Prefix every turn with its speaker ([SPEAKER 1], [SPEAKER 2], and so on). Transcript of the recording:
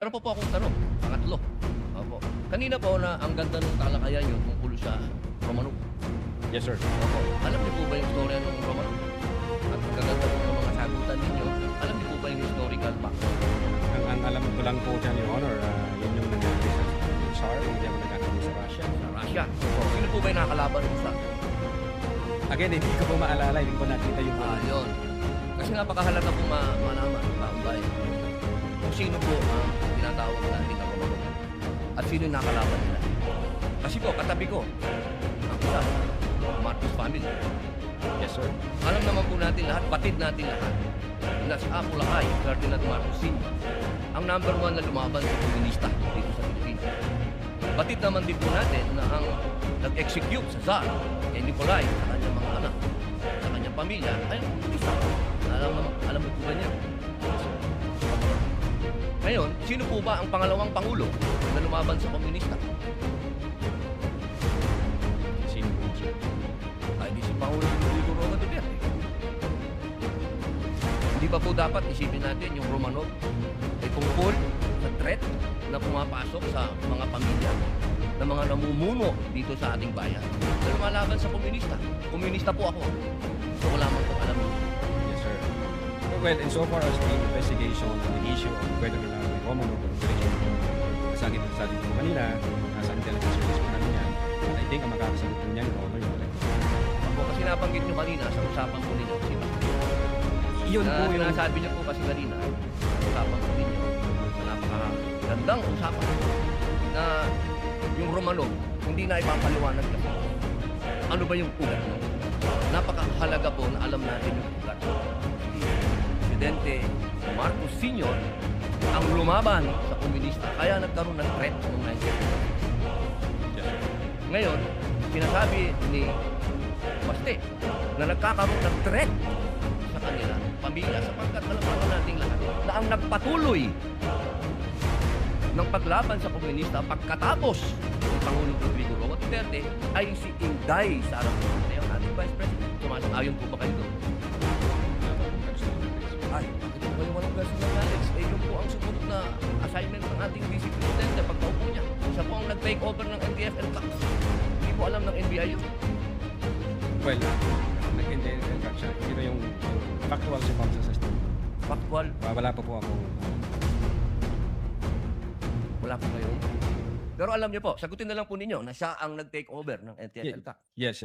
[SPEAKER 1] Meron pa po akong tanong, pangatlo. Opo. Kanina po na ang ganda ng talakayan niyo tungkol sa Romanov.
[SPEAKER 2] Yes, sir.
[SPEAKER 1] Opo. Alam niyo po ba yung storya ng Romanov? At ang gaganda po ng mga sagutan ninyo, alam niyo po ba yung historical background?
[SPEAKER 2] Ang alam ko lang po dyan, Your Honor, yun yung nangyari sa Tsar, hindi ako nagkakaroon sa Russia.
[SPEAKER 1] Sa Russia. Opo. Sino po ba yung nakakalaban mo sa?
[SPEAKER 2] Again, hindi ko po maalala, hindi ko nakita yung
[SPEAKER 1] Yun. Kasi napakahalaga po malaman ng taong bayan kung sino po ang tinatawag natin na Romanov at sino yung nakalaban nila. Kasi po, katabi ko, ang isa, Marcos family.
[SPEAKER 2] Yes, sir.
[SPEAKER 1] Alam naman po natin lahat, batid natin lahat, na si Apo Lakay, Ferdinand Marcos Sr., ang number 1 na lumaban sa komunista dito sa Pilipinas. Batid naman din po natin na ang nag-execute sa Tsar, kay Nikolai, sa kanyang mga anak, sa kanyang pamilya, ay ang komunista. Alam mo po ba niya? Ngayon, sino po ba ang pangalawang pangulo na lumaban sa komunista?
[SPEAKER 2] Sino po siya?
[SPEAKER 1] Ay di si Pangulong Rodrigo Roa Duterte. Hindi ba po dapat isipin natin yung Romanov ay tungkol sa threat na pumapasok sa mga pamilya na mga namumuno dito sa ating bayan na lumalaban sa komunista. Komunista po ako. So wala man po alam.
[SPEAKER 2] Yes, sir. Well, insofar as the investigation on the issue of whether or not may Romanov or relation sa atin po kanina, nasa intelligence service po namin yan, and I think ang makakasagot po niyan, Your Honor, yung
[SPEAKER 1] Ako kasi nabanggit nyo kanina sa usapan po ninyo.
[SPEAKER 2] yun po yung
[SPEAKER 1] Sinasabi niyo po kasi kanina sa usapan po ninyo na napakagandang usapan na yung Romanov hindi na ipapaliwanag na po. Ano ba yung ugat nyo? Napakahalaga po na alam natin yung ugat. Presidente Marcos Sr. ang lumaban sa komunista kaya nagkaroon ng threat noong 1990. Ngayon, sinasabi ni Baste na nagkakaroon ng threat sa kanila pamilya sapagkat alam naman nating lahat na ang nagpatuloy ng paglaban sa komunista pagkatapos ni Pangulong Rodrigo Roa Duterte ay si Inday Sara Duterte, ang ating Vice President. Sumasang-ayon po ba kayo doon? Ay, bakit po kayo walang personal knowledge? Eh, yun po ang sumunod na assignment ng ating Vice Presidente pagkaupo niya. Siya po ang nag-take over ng NTF-ELCAC. Hindi po alam ng NBI yun.
[SPEAKER 2] well, nag-intelligence siya. Sino yung factual circumstances po?
[SPEAKER 1] Factual,
[SPEAKER 2] Wala pa po ako.
[SPEAKER 1] wala po kayo. Pero alam niyo po, sagutin na lang po ninyo na siya ang nag-take over ng NTF-ELCAC.
[SPEAKER 2] Yes,